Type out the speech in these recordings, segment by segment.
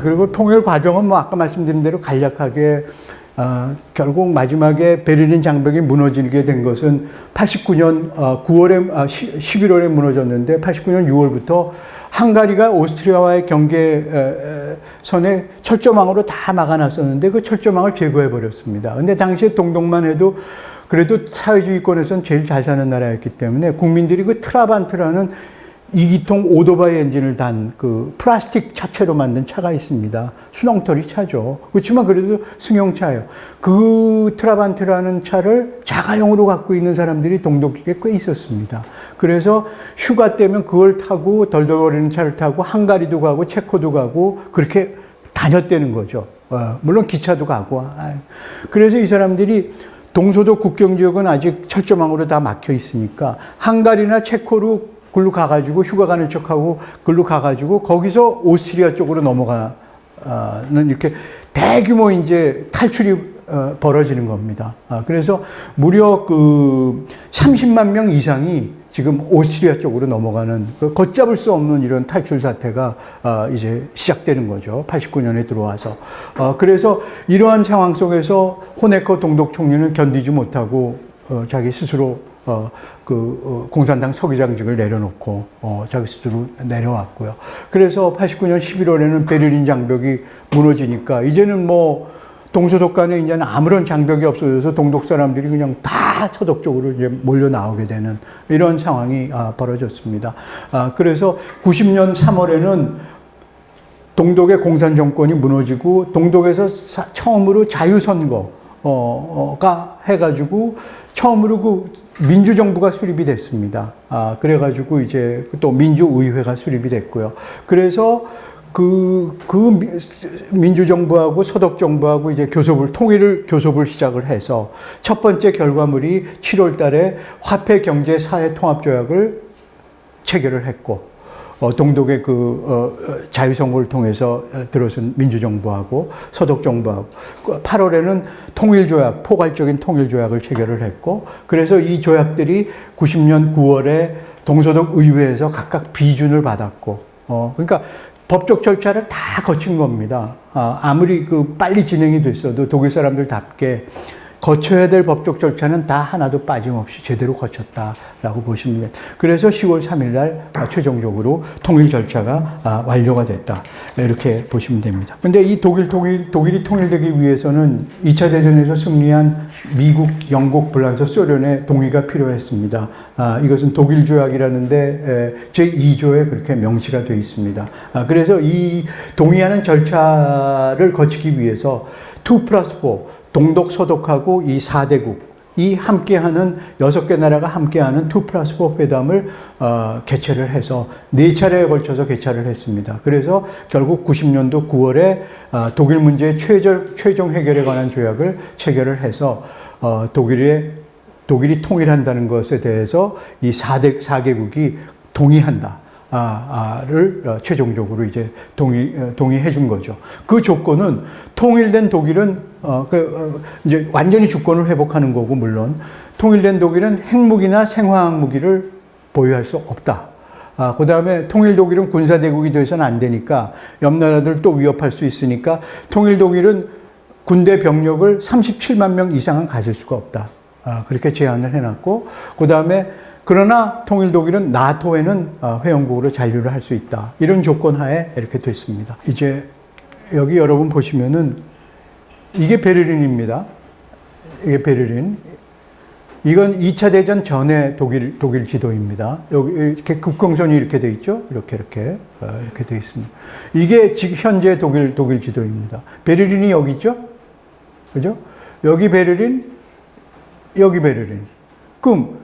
그리고 통일 과정은 뭐 아까 말씀드린 대로 간략하게 결국 마지막에 베를린 장벽이 무너지게 된 것은 89년 11월에 무너졌는데 89년 6월부터 헝가리가 오스트리아와의 경계선에 철조망으로 다 막아놨었는데 그 철조망을 제거해 버렸습니다. 근데 당시에 동독만 해도 그래도 사회주의권에서는 제일 잘 사는 나라였기 때문에 국민들이 그 트라반트라는 2기통 오토바이 엔진을 단 그 플라스틱 차체로 만든 차가 있습니다. 수렁터리 차죠. 그렇지만 그래도 승용차예요. 그 트라반트라는 차를 자가용으로 갖고 있는 사람들이 동독에 꽤 있었습니다. 그래서 휴가 때면 그걸 타고 덜덜거리는 차를 타고 헝가리도 가고 체코도 가고 그렇게 다녔다는 거죠. 물론 기차도 가고. 그래서 이 사람들이 동서독 국경지역은 아직 철조망으로 다 막혀 있으니까 헝가리나 체코로 글로 가가지고 휴가 가는 척하고 글로 가가지고 거기서 오스트리아 쪽으로 넘어가는 이렇게 대규모 이제 탈출이 벌어지는 겁니다. 그래서 무려 그 30만 명 이상이 지금 오스트리아 쪽으로 넘어가는 그 걷잡을 수 없는 이런 탈출 사태가 이제 시작되는 거죠. 89년에 들어와서. 그래서 이러한 상황 속에서 호네커 동독 총리는 견디지 못하고 자기 스스로 공산당 서기장직을 내려놓고 자기 스스로 내려왔고요. 그래서 89년 11월에는 베를린 장벽이 무너지니까 이제는 뭐 동서독 간에 이제는 아무런 장벽이 없어져서 동독 사람들이 그냥 다 서독 쪽으로 이제 몰려 나오게 되는 이런 상황이 벌어졌습니다. 그래서 90년 3월에는 동독의 공산 정권이 무너지고 동독에서 처음으로 자유선거가 해가지고 처음으로 그 민주정부가 수립이 됐습니다. 그래가지고 이제 또 민주의회가 수립이 됐고요. 그래서 그 민주정부하고 서독정부하고 이제 교섭을 시작을 해서 첫 번째 결과물이 7월 달에 화폐 경제 사회 통합 조약을 체결을 했고, 동독의 자유선거를 통해서 들어선 민주정부하고 서독정부하고 8월에는 통일조약, 포괄적인 통일조약을 체결을 했고, 그래서 이 조약들이 90년 9월에 동서독 의회에서 각각 비준을 받았고, 그러니까 법적 절차를 다 거친 겁니다. 아무리 빨리 진행이 됐어도 독일 사람들답게 거쳐야 될 법적 절차는 다 하나도 빠짐없이 제대로 거쳤다라고 보시면 됩니다. 그래서 10월 3일 날 최종적으로 통일 절차가 완료가 됐다. 이렇게 보시면 됩니다. 근데 이 독일이 통일되기 위해서는 2차 대전에서 승리한 미국, 영국, 불란서, 소련의 동의가 필요했습니다. 이것은 독일 조약이라는데 제2조에 그렇게 명시가 되어 있습니다. 그래서 이 동의하는 절차를 거치기 위해서 2+4 동독, 서독하고 이 4대국이 함께하는 6개 나라가 함께하는 2+4 회담을 개최를 해서 4차례에 걸쳐서 개최를 했습니다. 그래서 결국 90년도 9월에 독일 문제의 최종 해결에 관한 조약을 체결을 해서 독일이 통일한다는 것에 대해서 이 4개국이 동의한다. 를 최종적으로 이제 동의해 준 거죠. 그 조건은 통일된 독일은 이제 완전히 주권을 회복하는 거고, 물론 통일된 독일은 핵무기나 생화학 무기를 보유할 수 없다. 그 다음에 통일 독일은 군사 대국이 돼서는 안 되니까 옆 나라들 또 위협할 수 있으니까 통일 독일은 군대 병력을 37만 명 이상은 가질 수가 없다. 그렇게 제안을 해놨고, 그 다음에 그러나 통일 독일은 나토에는 회원국으로 잔류를 할 수 있다. 이런 조건 하에 이렇게 됐습니다. 이제 여기 여러분 보시면은 이게 베를린입니다. 이게 베를린. 이건 2차 대전 전에 독일 지도입니다. 여기 이렇게 국경선이 이렇게 돼 있죠? 이렇게 돼 있습니다. 이게 지금 현재 독일 지도입니다. 베를린이 여기 있죠? 그죠? 여기 베를린, 여기 베를린. 그럼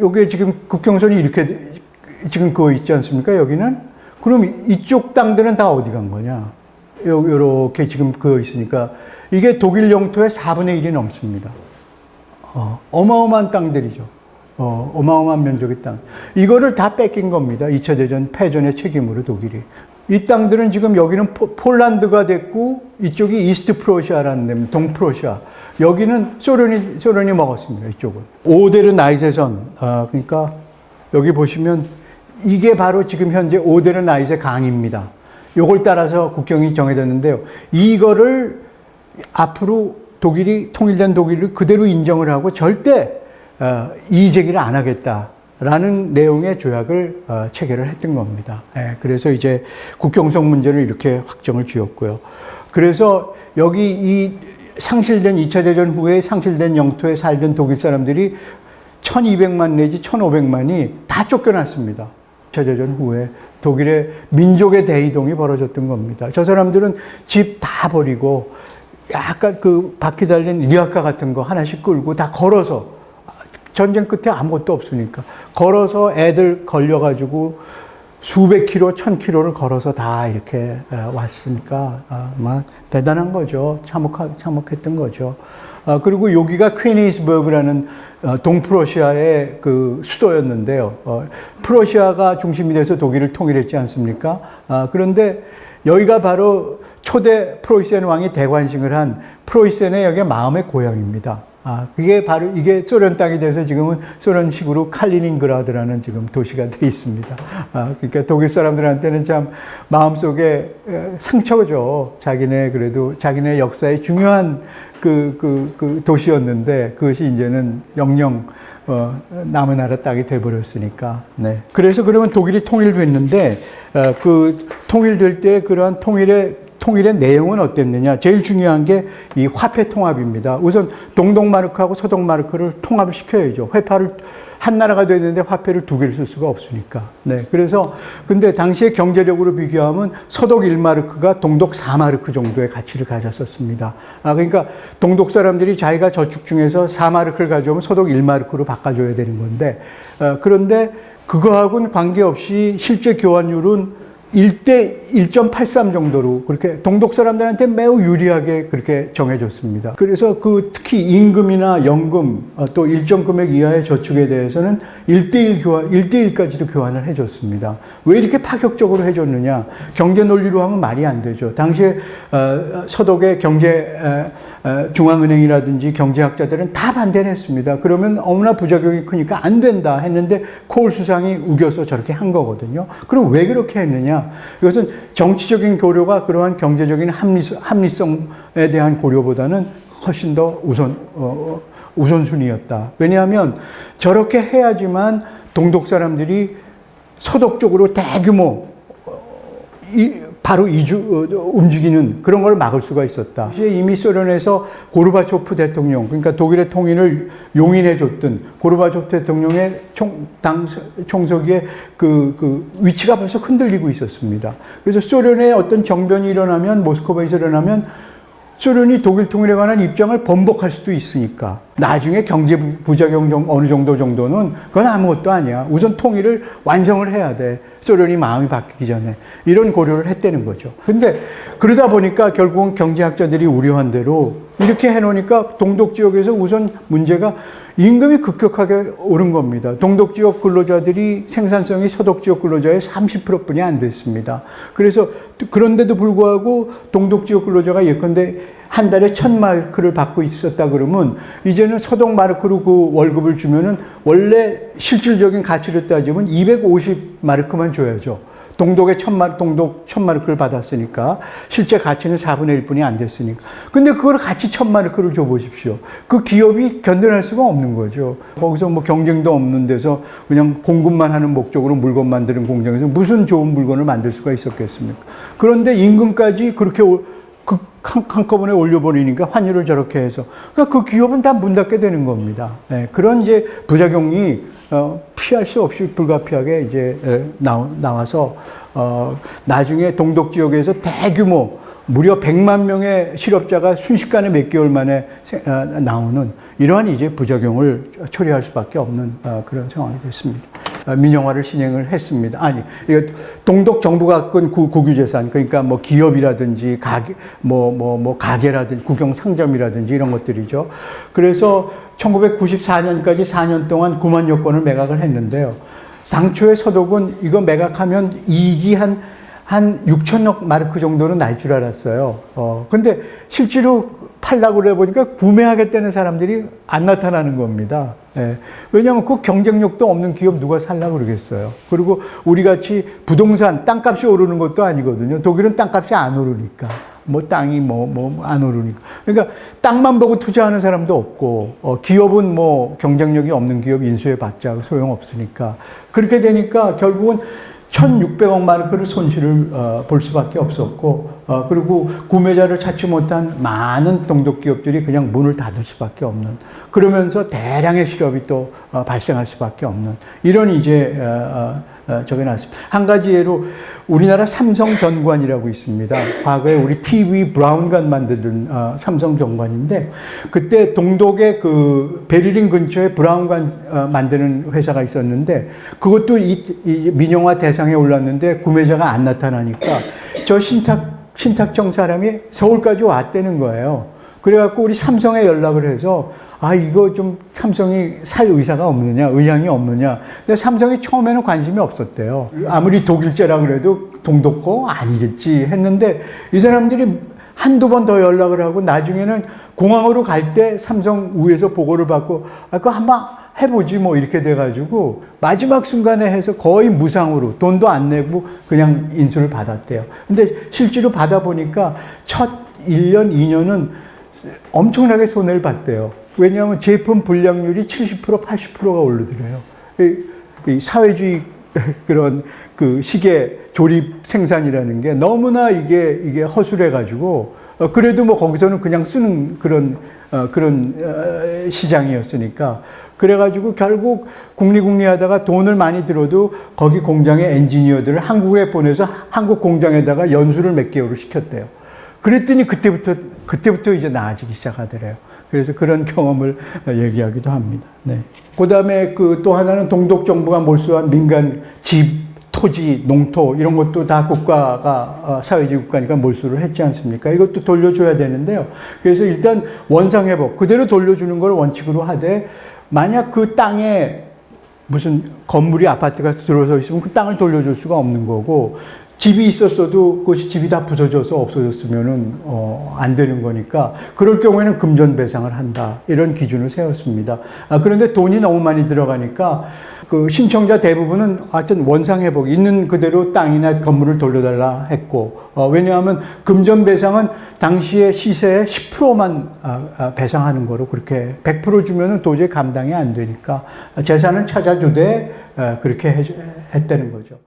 요게 지금 국경선이 이렇게 지금 그거 있지 않습니까? 여기는? 그럼 이쪽 땅들은 다 어디 간 거냐? 요렇게 지금 그거 있으니까 이게 독일 영토의 4분의 1이 넘습니다. 어마어마한 땅들이죠. 어마어마한 면적의 땅. 이거를 다 뺏긴 겁니다. 2차 대전 패전의 책임으로 독일이. 이 땅들은 지금 여기는 폴란드가 됐고, 이쪽이 이스트 프로시아라는 데입니다. 동프로시아. 여기는 소련이 먹었습니다. 이쪽은. 오데르 나이세선. 그러니까 여기 보시면 이게 바로 지금 현재 오데르 나이세 강입니다. 요걸 따라서 국경이 정해졌는데요. 이거를 앞으로 독일이 통일된 독일을 그대로 인정을 하고 절대 이의 제기를 안 하겠다라는 내용의 조약을 체결을 했던 겁니다. 그래서 이제 국경선 문제를 이렇게 확정을 지었고요. 그래서 여기 이 상실된 2차 대전 후에 상실된 영토에 살던 독일 사람들이 1200만 내지 1500만이 다 쫓겨났습니다. 2차 대전 후에 독일의 민족의 대이동이 벌어졌던 겁니다. 저 사람들은 집 다 버리고 약간 그 바퀴 달린 리아카 같은 거 하나씩 끌고 다 걸어서, 전쟁 끝에 아무것도 없으니까 걸어서 애들 걸려가지고 수백 킬로, 1000킬로를 걸어서 다 이렇게 왔으니까 아마 대단한 거죠. 참혹했던 거죠. 그리고 여기가 퀘니스버그라는 동프로시아의 그 수도였는데요. 프로시아가 중심이 돼서 독일을 통일했지 않습니까? 그런데 여기가 바로 초대 프로이센 왕이 대관식을 한 프로이센의 여기 마음의 고향입니다. 그게 바로 이게 소련 땅이 돼서 지금은 소련식으로 칼리닝그라드라는 지금 도시가 돼 있습니다. 그러니까 독일 사람들한테는 참 마음속에 상처죠. 그래도 자기네 역사의 중요한 그 도시였는데 그것이 이제는 영영 남의 나라 땅이 돼버렸으니까. 네. 그래서 그러면 독일이 통일됐는데 그 통일될 때 그러한 통일의 내용은 어땠느냐? 제일 중요한 게 이 화폐 통합입니다. 우선 동독마르크하고 서독마르크를 통합을 시켜야죠. 회파를 한 나라가 되는데 화폐를 두 개를 쓸 수가 없으니까. 네. 그래서 근데 당시에 경제력으로 비교하면 서독 1마르크가 동독 4마르크 정도의 가치를 가졌었습니다. 그러니까 동독 사람들이 자기가 저축 중에서 4마르크를 가져오면 서독 1마르크로 바꿔줘야 되는 건데, 그런데 그거하고는 관계없이 실제 교환율은 1대 1.83 정도로 그렇게 동독 사람들한테 매우 유리하게 그렇게 정해졌습니다. 그래서 그 특히 임금이나 연금 또 일정 금액 이하의 저축에 대해서는 1대1 교환, 1대1까지도 교환을 해줬습니다. 왜 이렇게 파격적으로 해줬느냐? 경제 논리로 하면 말이 안 되죠. 당시에 서독의 중앙은행이라든지 경제학자들은 다 반대를 했습니다. 그러면 너무나 부작용이 크니까 안 된다 했는데 코울 수상이 우겨서 저렇게 한 거거든요. 그럼 왜 그렇게 했느냐? 이것은 정치적인 고려가 그러한 경제적인 합리성에 대한 고려보다는 훨씬 더 우선순위였다. 왜냐하면 저렇게 해야지만 동독 사람들이 서독 쪽으로 대규모 바로 움직이는 그런 걸 막을 수가 있었다. 이미 소련에서 고르바초프 대통령, 그러니까 독일의 통일을 용인해줬던 고르바초프 대통령의 당 총서기의 그 위치가 벌써 흔들리고 있었습니다. 그래서 소련의 어떤 정변이 일어나면, 모스크바에서 일어나면 소련이 독일 통일에 관한 입장을 번복할 수도 있으니까 나중에 경제 부작용 어느 정도는 그건 아무것도 아니야. 우선 통일을 완성을 해야 돼. 소련이 마음이 바뀌기 전에. 이런 고려를 했다는 거죠. 근데 그러다 보니까 결국은 경제학자들이 우려한 대로 이렇게 해놓으니까 동독 지역에서 우선 문제가 임금이 급격하게 오른 겁니다. 동독 지역 근로자들이 생산성이 서독 지역 근로자의 30%뿐이 안 됐습니다. 그래서 그런데도 불구하고 동독 지역 근로자가 예컨대 한 달에 1000마르크를 받고 있었다 그러면 이제는 서독 마르크로 그 월급을 주면은 원래 실질적인 가치를 따지면 250마르크만 줘야죠. 동독의 1000마르크를 받았으니까 실제 가치는 4분의 1뿐이 안 됐으니까. 근데 그걸 같이 1000마르크를 줘보십시오. 그 기업이 견뎌낼 수가 없는 거죠. 거기서 뭐 경쟁도 없는 데서 그냥 공급만 하는 목적으로 물건 만드는 공장에서 무슨 좋은 물건을 만들 수가 있었겠습니까? 그런데 임금까지 그렇게 한꺼번에 올려버리니까 환율을 저렇게 해서. 그러니까 그 기업은 다 문 닫게 되는 겁니다. 네, 그런 이제 부작용이 피할 수 없이 불가피하게 이제 나와서 나중에 동독 지역에서 대규모 무려 100만 명의 실업자가 순식간에 몇 개월 만에 나오는 이러한 이제 부작용을 초래할 수밖에 없는 그런 상황이 됐습니다. 민영화를 진행을 했습니다. 아니, 이거 동독 정부가 끈 국유재산, 그러니까 뭐 기업이라든지 가게라든지 국영 상점이라든지 이런 것들이죠. 그래서 1994년까지 4년 동안 9만여 건을 매각을 했는데요. 당초에 서독은 이거 매각하면 이익이 한 6천억 마르크 정도는 날 줄 알았어요. 근데 실제로 팔라고 그래 보니까 구매하겠다는 사람들이 안 나타나는 겁니다. 예. 왜냐하면 그 경쟁력도 없는 기업 누가 살라고 그러겠어요. 그리고 우리 같이 부동산 땅값이 오르는 것도 아니거든요. 독일은 땅값이 안 오르니까. 뭐 땅이 안 오르니까. 그러니까 땅만 보고 투자하는 사람도 없고, 기업은 뭐 경쟁력이 없는 기업 인수해 봤자 소용없으니까. 그렇게 되니까 결국은 1,600억 마르크를 손실을 볼 수밖에 없었고, 그리고 구매자를 찾지 못한 많은 동독 기업들이 그냥 문을 닫을 수밖에 없는, 그러면서 대량의 실업이 또 발생할 수밖에 없는 이런 이제 저게 나왔습니다. 한 가지 예로 우리나라 삼성전관이라고 있습니다. 과거에 우리 TV 브라운관 만드는 삼성전관인데, 그때 동독의 그 베를린 근처에 브라운관 만드는 회사가 있었는데, 그것도 이 민영화 대상에 올랐는데 구매자가 안 나타나니까 저 신탁청 사람이 서울까지 왔다는 거예요. 그래갖고 우리 삼성에 연락을 해서 이거 좀 삼성이 살 의사가 없느냐, 의향이 없느냐. 근데 삼성이 처음에는 관심이 없었대요. 아무리 독일제라 그래도 동독 거 아니겠지 했는데, 이 사람들이 한두 번 더 연락을 하고 나중에는 공항으로 갈 때 삼성 위에서 보고를 받고 그거 한번 해보지 뭐 이렇게 돼가지고 마지막 순간에 해서 거의 무상으로 돈도 안 내고 그냥 인수를 받았대요. 근데 실제로 받아보니까 첫 1년, 2년은 엄청나게 손해를 봤대요. 왜냐하면 제품 불량률이 70%, 80%가 오르더래요. 이 사회주의 그런 그 시계 조립 생산이라는 게 너무나 이게 허술해가지고, 그래도 뭐 거기서는 그냥 쓰는 그런 시장이었으니까. 그래가지고 결국 국리국리하다가 돈을 많이 들어도 거기 공장의 엔지니어들을 한국에 보내서 한국 공장에다가 연수를 몇 개월을 시켰대요. 그랬더니 그때부터 이제 나아지기 시작하더래요. 그래서 그런 경험을 얘기하기도 합니다. 네. 그 다음에 또 하나는 동독 정부가 몰수한 민간 집, 토지, 농토 이런 것도 다 국가가 사회주의 국가니까 몰수를 했지 않습니까? 이것도 돌려줘야 되는데요. 그래서 일단 원상회복, 그대로 돌려주는 걸 원칙으로 하되, 만약 그 땅에 무슨 건물이 아파트가 들어서 있으면 그 땅을 돌려줄 수가 없는 거고, 집이 있었어도 그것이 집이 다 부서져서 없어졌으면은 안 되는 거니까, 그럴 경우에는 금전배상을 한다, 이런 기준을 세웠습니다. 그런데 돈이 너무 많이 들어가니까 그 신청자 대부분은 하여튼 원상회복, 있는 그대로 땅이나 건물을 돌려달라 했고, 왜냐하면 금전배상은 당시의 시세의 10%만 배상하는 거로, 그렇게 100% 주면은 도저히 감당이 안 되니까 재산은 찾아주되 그렇게 했다는 거죠.